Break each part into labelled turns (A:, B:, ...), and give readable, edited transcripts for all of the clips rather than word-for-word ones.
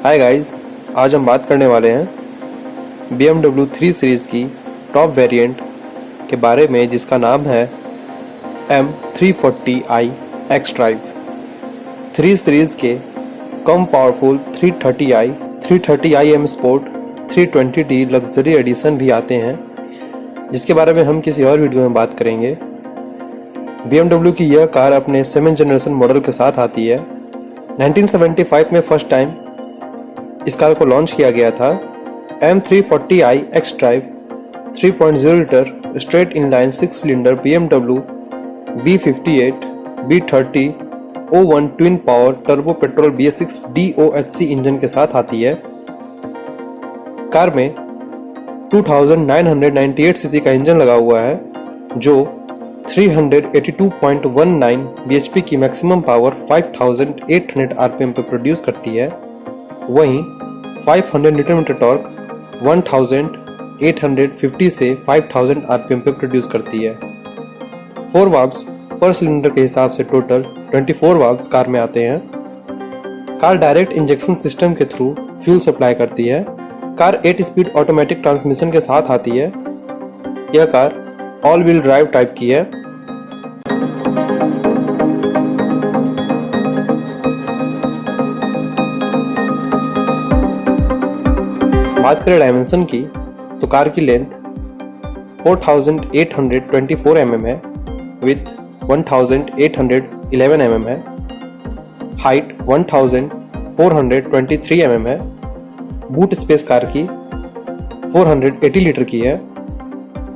A: Hi guys, आज हम बात करने वाले हैं BMW 3 सीरीज़ की टॉप वेरिएंट के बारे में, जिसका नाम है M340i X-Drive। 3 सीरीज़ के कम powerful 330i, 330i M Sport, 320d luxury edition भी आते हैं, जिसके बारे में हम किसी और वीडियो में बात करेंगे। BMW की यह कार अपने 7th जनरेशन मॉडल के साथ आती है। 1975 में फर्स्ट टाइम इस कार को लॉन्च किया गया था। M340i X-Drive 3.0 litre straight inline 6 cylinder BMW B58 B30 O1 twin power turbo petrol BS6 DOHC engine के साथ आती है। कार में 2998 सीसी का इंजन लगा हुआ है, जो 382.19 bhp की मैक्सिमम पावर 5800 rpm पर प्रोड्यूस करती है। वहीं 500 न्यूटन मीटर टॉर्क 1850 से 5000 rpm पे प्रोड्यूस करती है। 4 वाल्व्स पर सिलेंडर के हिसाब से टोटल 24 वाल्व्स कार में आते हैं। कार डायरेक्ट इंजेक्शन सिस्टम के थ्रू फ्यूल सप्लाई करती है। कार 8 स्पीड ऑटोमेटिक ट्रांसमिशन के साथ आती है। यह car all wheel drive type की है। बात करें डायमेंशन की, तो कार की लेंथ 4824 mm है, विड्थ 1811 mm है, हाइट 1423 mm है। बूट स्पेस कार की 480 लीटर की है।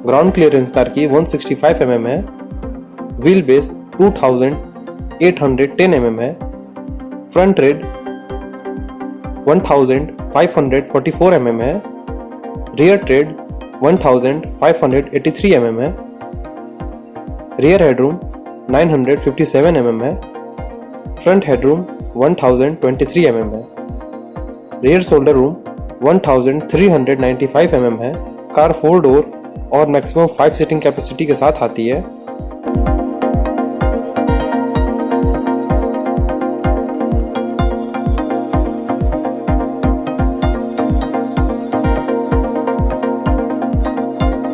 A: ग्राउंड क्लियरेंस कार की 165 mm है। व्हील बेस 2810 mm है। फ्रंट रेड 1544 mm है। रियर ट्रेड 1583 mm है। रियर हेडरूम 957 mm है। फ्रंट हेडरूम 1023 mm है। रियर शोल्डर रूम 1395 mm है। कार 4 डोर और मैक्सिमम 5 सीटिंग कैपेसिटी के साथ आती है।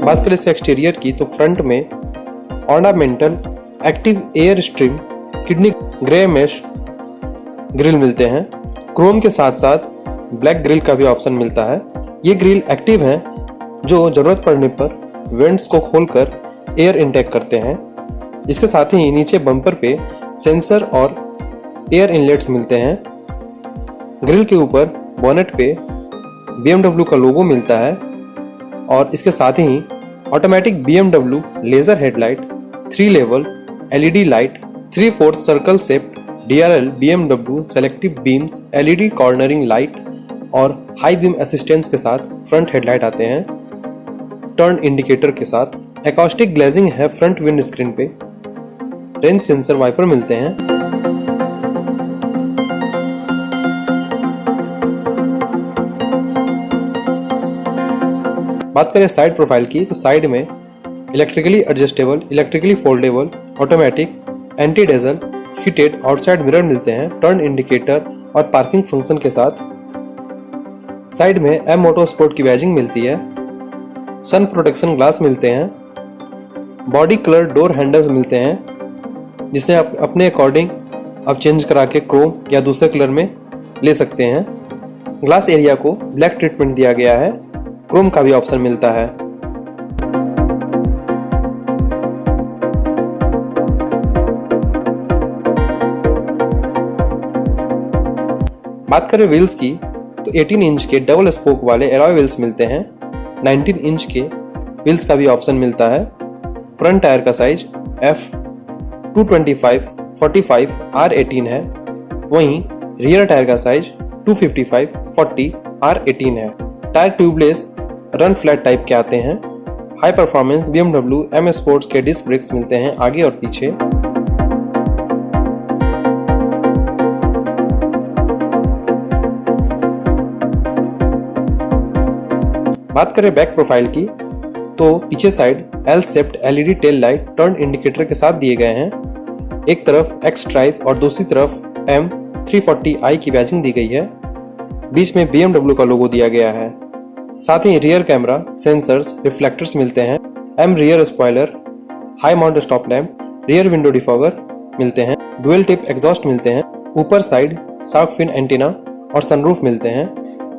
A: बात करें इसके एक्सटीरियर की, तो फ्रंट में ornamental active air stream kidney grey mesh grill मिलते हैं। क्रोम के साथ साथ ब्लैक ग्रिल का भी ऑप्शन मिलता है। ये ग्रिल एक्टिव हैं, जो जरूरत पड़ने पर वेंट्स को खोलकर एयर इनटेक करते हैं। इसके साथ ही नीचे बम्पर पे सेंसर और एयर इनलेट्स मिलते हैं। ग्रिल के ऊपर बोनेट पे BMW का लोगो मिलता है और इसके साथ ही automatic BMW laser headlight, 3 level LED light, 3/4 circle shaped DRL BMW selective beams, LED cornering light और हाई बीम असिस्टेंस के साथ फ्रंट हेडलाइट आते हैं। टर्न इंडिकेटर के साथ एकॉस्टिक ग्लेजिंग है फ्रंट विंड स्क्रीन पे। रेंज सेंसर वाइपर मिलते हैं। बात करें साइड प्रोफाइल की, तो साइड में electrically adjustable, electrically foldable, automatic, anti dazzle, heated outside mirror मिलते हैं। टर्न इंडिकेटर और पार्किंग फंक्शन के साथ साइड में M मोटो स्पोर्ट की बैजिंग मिलती है। सन प्रोटेक्शन ग्लास मिलते हैं। बॉडी कलर डोर हैंडल्स मिलते हैं, जिसे आप अपने अकॉर्डिंग आप चेंज करा के क्रोम या दूसरे कलर में ले सकते हैं। ग्लास एरिया को ब्लैक ट्रीटमेंट दिया गया है। क्रोम का भी ऑप्शन मिलता है। बात करें व्हील्स की, तो 18 इंच के डबल स्पोक वाले एलॉय व्हील्स मिलते हैं। 19 इंच के व्हील्स का भी ऑप्शन मिलता है। फ्रंट टायर का साइज F225/45 R18 है। वहीं रियर टायर का साइज 255/40 R18 है। Tyre tubeless run flat type के आते हैं। High performance BMW M sports के डिस्क ब्रेक्स मिलते हैं आगे और पीछे। बात करें बैक प्रोफाइल की, तो पीछे side L shaped LED tail light turn indicator के साथ दिए गए हैं। एक तरफ X-Drive और दूसरी तरफ M340i की बैजिंग दी गई है। बीच में BMW का लोगो दिया गया है। साथ ही रियर कैमरा, सेंसर्स, रिफ्लेक्टर्स मिलते हैं, M rear spoiler, high mount stop lamp, rear window defogger मिलते हैं, डुअल टिप एग्जॉस्ट मिलते हैं, ऊपर साइड शार्क फिन एंटीना और सनरूफ मिलते हैं।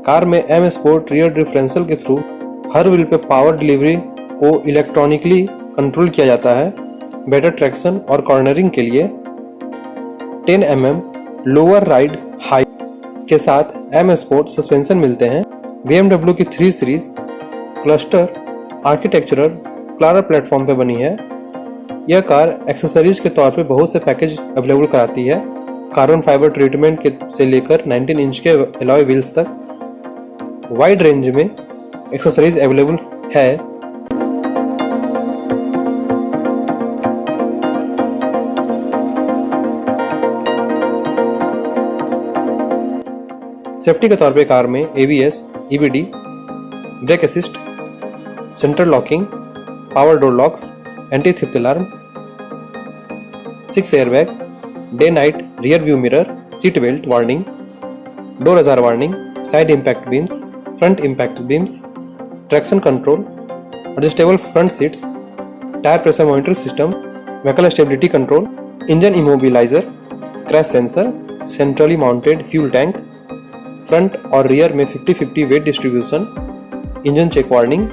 A: कार में एम स्पोर्ट रियर डिफरेंशियल के थ्रू हर व्हील पे पावर डिलीवरी को इलेक्ट्रॉनिकली कंट्रोल किया जाता है। बेटर ट्रैक्शन और कॉर्नरिंग के लिए 10 mm लोअर राइड हाइट के साथ एम स्पोर्ट सस्पेंशन मिलते हैं। BMW की 3 series cluster architectural Clara platform पे बनी है। यह कार एक्सेसरीज के तौर पे बहुत से पैकेज अवेलेबल कराती है, कार्बन फाइबर ट्रीटमेंट के से लेकर 19 इंच के एलॉय व्हील्स तक वाइड रेंज में एक्सेसरीज अवेलेबल है। सेफ्टी के तौर पे कार में ABS, EBD, brake assist, central locking, power door locks, anti theft alarm, 6 airbag, day night rear view mirror, seat belt warning, door ajar warning, side impact beams, front impact beams, traction control, adjustable front seats, tyre pressure monitor system, vehicle stability control, engine immobiliser, crash sensor, centrally mounted fuel tank, front और rear में 50-50 weight distribution, engine check warning,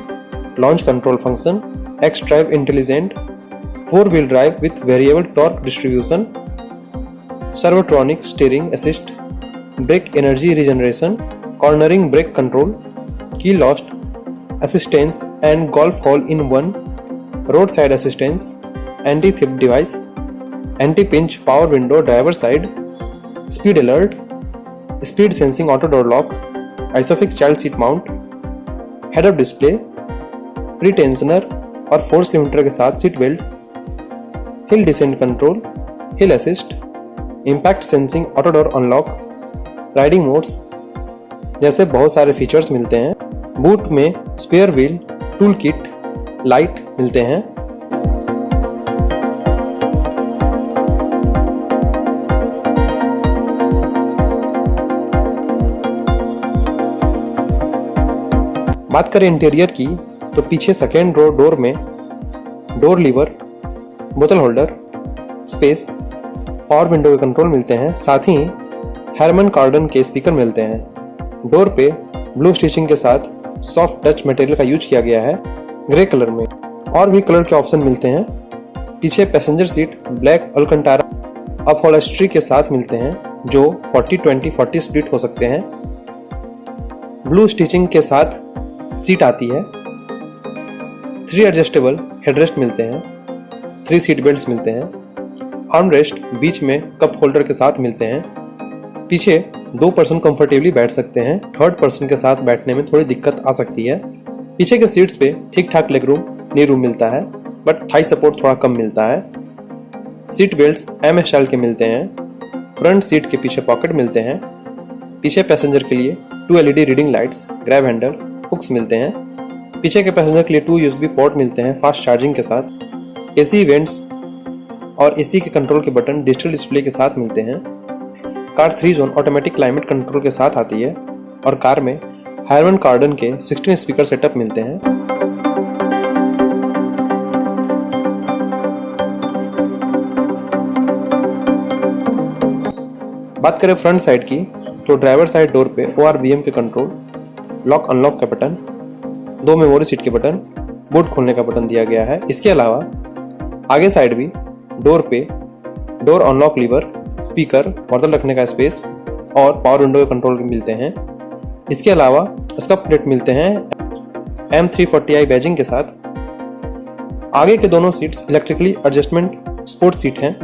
A: launch control function, X drive intelligent, 4 wheel drive with variable torque distribution, servotronic steering assist, brake energy regeneration, cornering brake control, key lost assistance and golf hole in one, road side assistance, anti theft device, anti pinch power window driver side, speed alert, speed sensing auto door lock, ISOFIX child seat mount, head up display, pre tensioner और force limiter के साथ seat belts, hill descent control, hill assist, impact sensing auto door unlock, riding modes जैसे बहुत सारे features मिलते हैं। Boot में spare wheel, tool kit, light मिलते हैं। बात करें इंटीरियर की तो पीछे सेकेंड रो डोर में डोर लीवर, बोतल होल्डर, स्पेस, पावर विंडो के कंट्रोल मिलते हैं। साथ ही हरमन कार्डन के स्पीकर मिलते हैं। डोर पे ब्लू स्टिचिंग के साथ सॉफ्ट टच मटेरियल का यूज किया गया है ग्रे कलर में। और भी कलर के ऑप्शन मिलते हैं। पीछे पैसेंजर सीट ब्लैक अल्कंटारा अपहोल्स्ट्री के साथ मिलते हैं जो 40-20-40 स्प्लिट हो सकते हैं। ब्लू स्टिचिंग के साथ सीट आती है। 3 एडजस्टेबल हेडरेस्ट मिलते हैं। 3 सीट बेल्ट्स मिलते हैं। आर्मरेस्ट बीच में कप होल्डर के साथ मिलते हैं। पीछे 2 पर्सन कंफर्टेबली बैठ सकते हैं। थर्ड पर्सन के साथ बैठने में थोड़ी दिक्कत आ सकती है। पीछे के सीट्स पे ठीक ठाक लेग रूम, नी रूम मिलता है, बट थाई सपोर्ट थोड़ा कम मिलता है। सीट बेल्ट्स एम स्टाइल के मिलते हैं। फ्रंट सीट के पीछे पॉकेट मिलते हैं। पीछे पैसेंजर के लिए 2 LED reading lights, grab handle, hooks मिलते हैं। पीछे के पैसेंजर के लिए 2 USB पोर्ट मिलते हैं फास्ट चार्जिंग के साथ। AC वेंट्स और AC के कंट्रोल के बटन डिजिटल डिस्प्ले के साथ मिलते हैं। Car 3 zone automatic climate control के साथ आती है और कार में हायरमन कार्डन के 16 स्पीकर सेटअप मिलते हैं। बात करें फ्रंट साइड की तो ड्राइवर साइड डोर पे ORVM के कंट्रोल, लॉक अनलॉक का बटन, 2 मेमोरी सीट के बटन, बूट खोलने का बटन दिया गया है। इसके अलावा आगे साइड भी डोर पे डोर अनलॉक लीवर, स्पीकर, बोतल रखने का स्पेस और पावर विंडो के कंट्रोल मिलते हैं। इसके अलावा स्कप प्लेट मिलते हैं M340i बैजिंग के साथ। आगे के दोनों seats electrically adjustment sport seat हैं।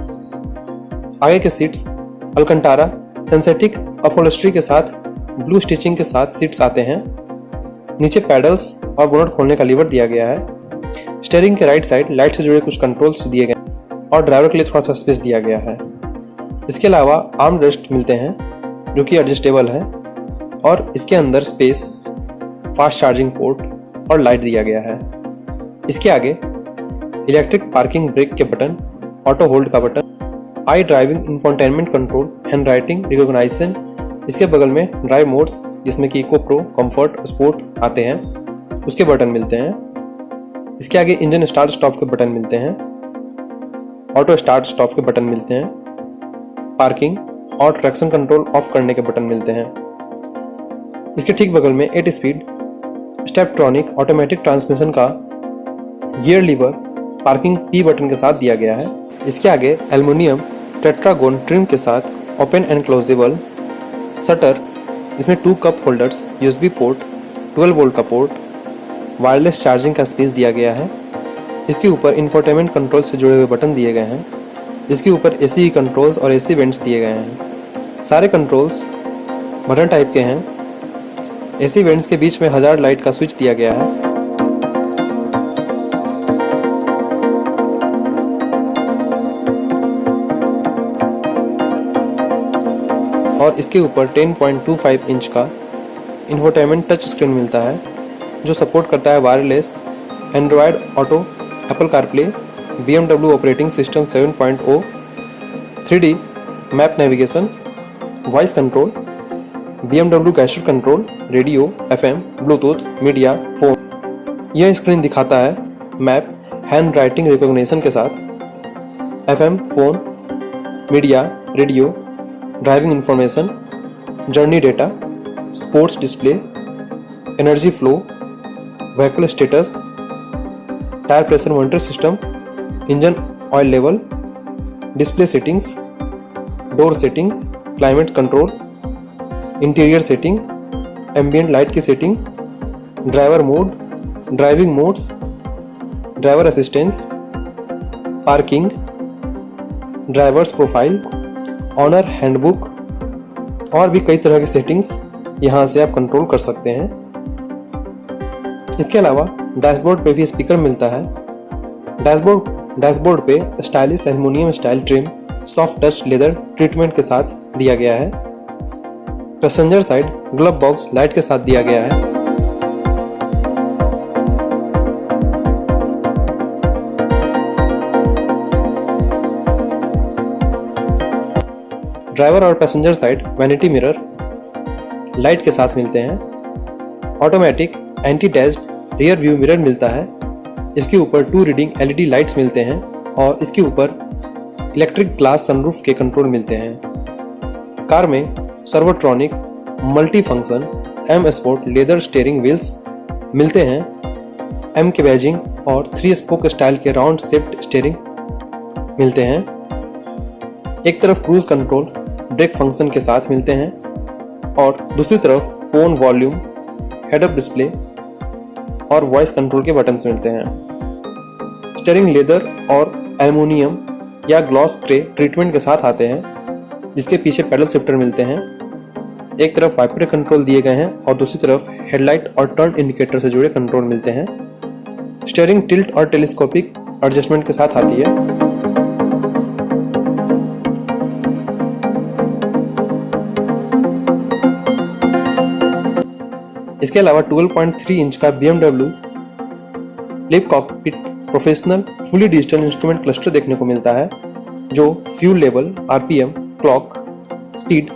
A: आगे के सीट्स अल्कंटारा सिंथेटिक अपहोल्स्ट्री के साथ ब्लू स्टिचिंग के साथ सीट्स आते हैं। नीचे पैडल्स और बोनट खोलने का लीवर दिया गया है। स्टीयरिंग के राइट साइड लाइट से जुड़े कुछ कंट्रोल्स दिए गए और ड्राइवर के लिए थोड़ा सा स्पेस दिया गया है। इसके अलावा आर्म रेस्ट मिलते हैं जो कि एडजस्टेबल है और इसके अंदर स्पेस, फास्ट चार्जिंग पोर्ट और लाइट दिया गया है। इसके आगे इलेक्ट्रिक पार्किंग ब्रेक के बटन, ऑटो होल्ड का button, I driving infotainment control, handwriting recognition, इसके बगल में ड्राइव मोड्स जिसमें कि इको, प्रो, कंफर्ट, स्पोर्ट आते हैं, उसके बटन मिलते हैं। इसके आगे इंजन स्टार्ट स्टॉप के बटन मिलते हैं, ऑटो स्टार्ट स्टॉप के बटन मिलते हैं, पार्किंग और ट्रैक्शन कंट्रोल ऑफ करने के बटन मिलते हैं। इसके ठीक बगल में 8 स्पीड स्टेपट्रॉनिक ऑटोमेटिक ट्रांसमिशन का gear lever parking P button के साथ दिया गया है। इसके आगे एल्युमिनियम टेट्रागोन ट्रिम के साथ ओपन एंड क्लोजेबल शटर, इसमें 2 cup holders, USB port, 12 volt का पोर्ट, वायरलेस चार्जिंग का स्पेस दिया गया है। इसके ऊपर इंफोटेनमेंट कंट्रोल से जुड़े हुए बटन दिए गए हैं। इसके ऊपर AC कंट्रोल्स और AC वेंट्स दिए गए हैं। सारे कंट्रोल्स बटन टाइप के हैं। AC वेंट्स के बीच में हजार्ड लाइट का स्विच दिया गया है। और इसके ऊपर 10.25 इंच का इंफोटेनमेंट टच स्क्रीन मिलता है जो सपोर्ट करता है wireless, Android auto, Apple CarPlay, BMW operating system 7.0, 3D map navigation, voice control, BMW gesture control, radio, FM, Bluetooth, media, phone. यह स्क्रीन दिखाता है मैप हैंड राइटिंग रिकॉग्निशन के साथ, FM, phone, media, radio, driving information, journey data, sports display, energy flow, vehicle status, tyre pressure monitor system, engine oil level, display settings, door setting, climate control, interior setting, ambient light की setting, driver mode, driving modes, driver assistance, parking, drivers profile, owner handbook और भी कई तरह की settings यहाँ से आप control कर सकते हैं। इसके अलावा डैशबोर्ड पे भी स्पीकर मिलता है। डैशबोर्ड पे stylish aluminium style trim soft touch leather treatment के साथ दिया गया है। Passenger side glove box light के साथ दिया गया है। ड्राइवर और passenger side vanity mirror light के साथ मिलते हैं। Automatic anti dashed rear view mirror मिलता है। इसके ऊपर 2 रीडिंग LED लाइट्स मिलते हैं और इसके ऊपर इलेक्ट्रिक ग्लास सनरूफ के कंट्रोल मिलते हैं। कार में servotronic multi function M sport leather steering wheels मिलते हैं। M के बैजिंग और 3 स्पोक स्टाइल के राउंड शेप्ड स्टीयरिंग मिलते हैं। एक तरफ क्रूज कंट्रोल ब्रेक फंक्शन के साथ मिलते हैं और दूसरी तरफ phone volume, head up display और वॉइस कंट्रोल के बटन्स मिलते हैं। स्टीयरिंग लेदर और एल्युमिनियम या ग्लॉस ग्रे ट्रीटमेंट के साथ आते हैं, जिसके पीछे पैडल शिफ्टर मिलते हैं। एक तरफ वाइपर कंट्रोल दिए गए हैं और दूसरी तरफ हेडलाइट और टर्न इंडिकेटर से जुड़े कंट्रोल मिलते हैं। स्टीयरिंग टिल्ट और टेलीस्कोपिक एडजस्टमेंट के साथ आती है। इसके अलावा 12.3 इंच का BMW live cockpit professional fully digital instrument cluster देखने को मिलता है, जो fuel level, RPM, clock, speed,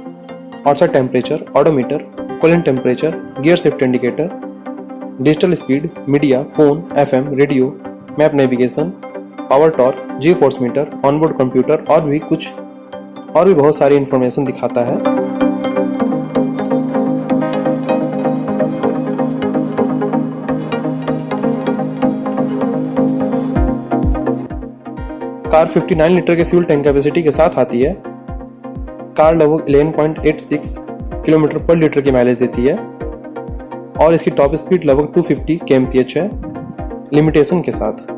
A: outside temperature, odometer, coolant temperature, gear shift indicator, digital speed, media, phone, FM, radio, map navigation, power torque, G force meter, onboard computer और भी बहुत सारी information दिखाता है। कार 59 लीटर के फ्यूल टैंक कैपेसिटी के साथ आती है। कार लगभग 11.86 किलोमीटर पर लीटर की माइलेज देती है और इसकी टॉप स्पीड लगभग 250 kmph है लिमिटेशन के साथ।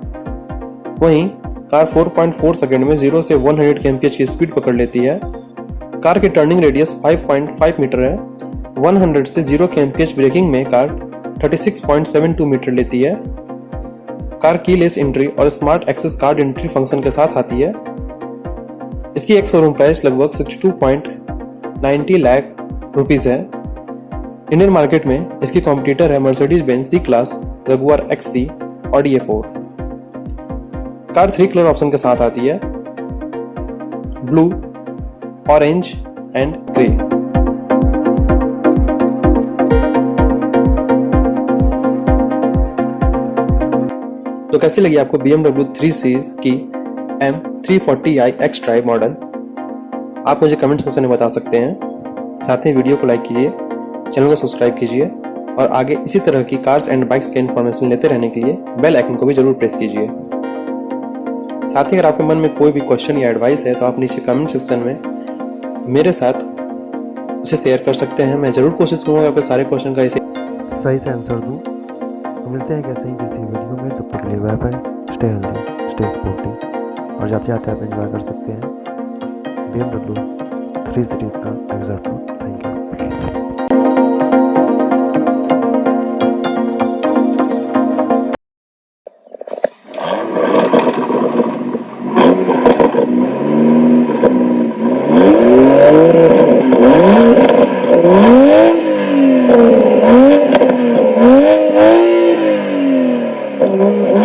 A: वहीं कार 4.4 सेकंड में 0 से 100 kmph की स्पीड पकड़ लेती है। कार की टर्निंग रेडियस 5.5 मीटर है। 100 से 0 kmph ब्रेकिंग में कार 36.72 मीटर लेती है। कार कीलेस एंट्री और smart access card entry function के साथ आती है। इसकी एक शोरूम प्राइस लगभग 62.90 लाख रुपीस है। इंडियन मार्केट में इसकी कॉम्पिटिटर है Mercedes Benz C class, Jaguar XC और DA4। कार 3 कलर ऑप्शन के साथ आती है, ब्लू, ऑरेंज एंड ग्रे। तो कैसी लगी आपको BMW 3 सीरीज की M340i X Drive मॉडल? आप मुझे कमेंट सेक्शन में बता सकते हैं। साथ ही वीडियो को लाइक कीजिए, चैनल को सब्सक्राइब कीजिए और आगे इसी तरह की कार्स एंड बाइक्स के इन्फॉर्मेशन लेते रहने के लिए बेल आइकन को भी जरूर प्रेस कीजिए। साथ ही अगर आपके मन में कोई भी क्वेश्चन या एडवाइस है तो आप नीचे कमेंट सेक्शन में मेरे साथ उसे शेयर कर सकते हैं। मैं जरूर कोशिश करूँगा आपके सारे क्वेश्चन का
B: सही से आंसर दूँ। तो मिलते हैं कैसे ही किसी वीडियो में, तब तक के लिए bye bye. Stay healthy, stay sporty और जाते जाते आप एंजॉय कर सकते हैं BMW 3 सीरीज़ का एग्जॉस्ट। Thank you.
C: Mm-hmm.